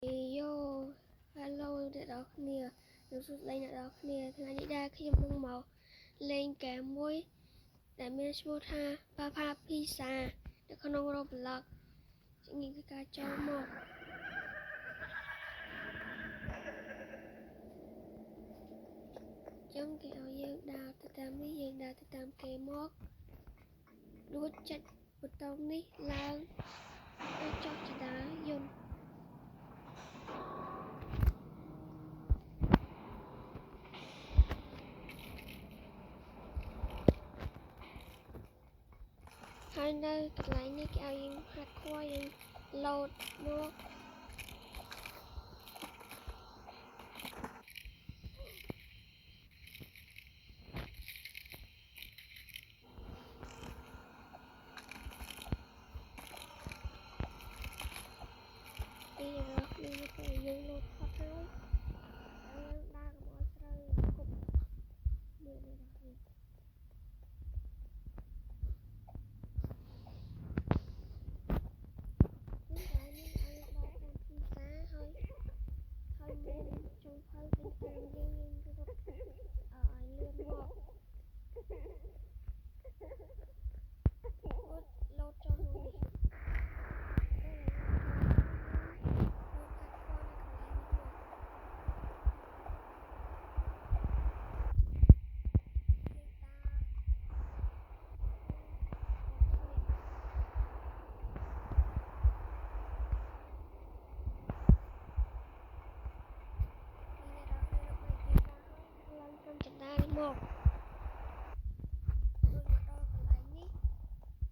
Yo, helloអ្នកនរគ្នានឹងសួស្តីអ្នកនរគ្នាថ្ងៃនេះដែរខ្ញុំនឹងមកលេងហ្គេមមួយដែលមានឈ្មោះថា Papa Pizza នៅក្នុង Roblox ជាការចូលមកចឹងគេឲ្យយើងដើរទៅតាមនេះយើងដើរទៅតាមគេមករួចចុចប៊ូតុងនេះឡើងទៅចុះចដាយន្តហើយនៅកន្លែងនេះគេឲ្យយើងហាត់ខ្វល់យើងឡូតមកពីរកនេះទៅយើងឡូតផុតហើយយើងដើរកុំឲ្យត្រូវគប់មាននេះដល់នេះហើយមានចុងភៅពេញតាមយើងរត់ឲ្យលឿនមកឡូតចូលក្នុងនេះចណ្ដាលមកដូចមកដល់កន្លែងនេះ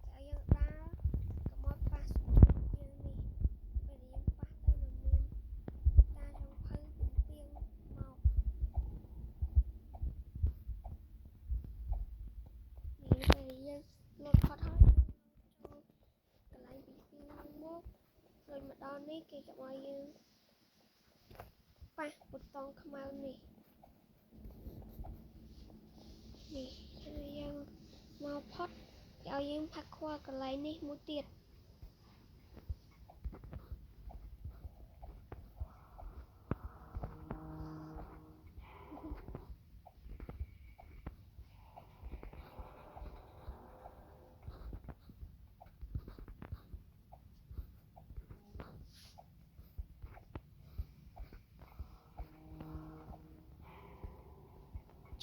គេឲ្យយើងដើរកុំឲ្យប៉ះស្ពាននេះពេលយើងប៉ះទៅនឹងមានតាចុងភៅពំពាងមកនេះពេលយើងលុតផុតហើយចូលកន្លែងពីពីមកដូចមកដល់នេះគេក៏ឲ្យយើងប៉ះប៊ូតុងខ្មៅនេះហើយយើងមកផុតគេឲ្យយើងផាត់ខ្វល់កន្លែងនេះមួយទៀត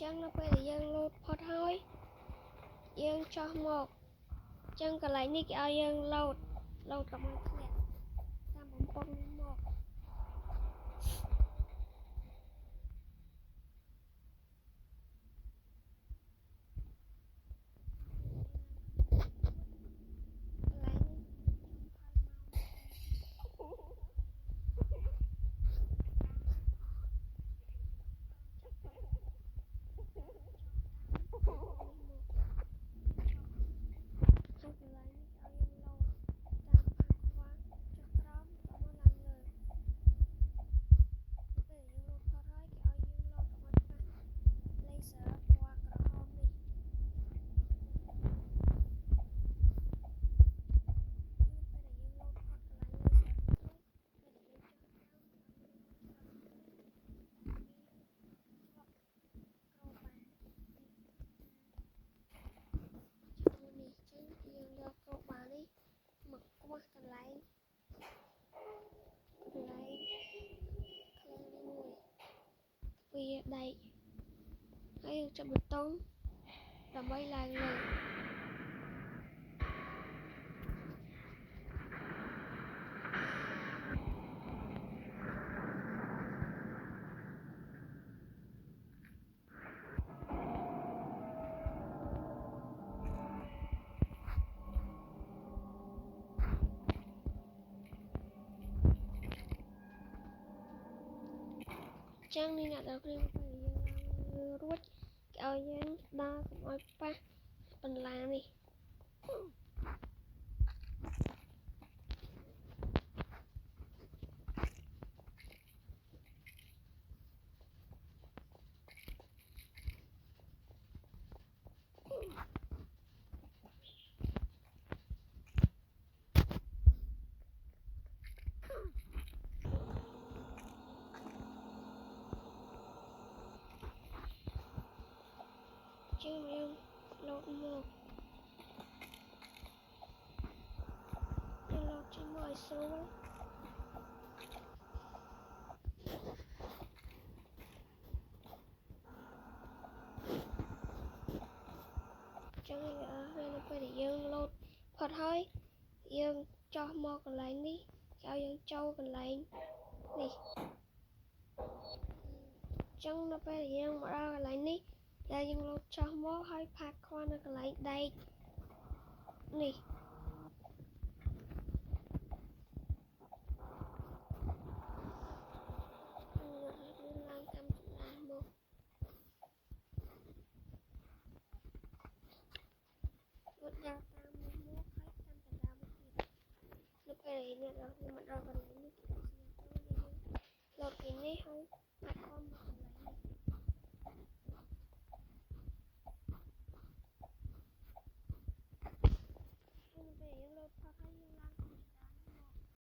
ចឹងនៅពេលដែលយើងលោតផុតហើយយើងចោះមកចឹងកន្លែងនេះគេឲ្យយើងឡូតកុំឲ្យធ្លាក់តាមបំពង់នេះមកកន្លែងឃ្លាំងនេះមួយវាដែកហើយយើងចាប់ប៊ូតុងដើម្បីឡើងលើចឹងនេះអ្នកនរគ្នាពេលយើងរួចគេឲ្យយើងដើរកុំឲ្យប៉ះបន្លានេះ lột một lột trên mọi số chẳng ở đây là phải để dương lột phật hơi dương cho mò còn lại đi cho dương trâu còn lại đi chẳng nó phải để dương mở ra còn lại đi là dương lột cho mò hơi phạt con nó còn lại đây đi lột cái này thôi mặt con mà lấy về lột phá khai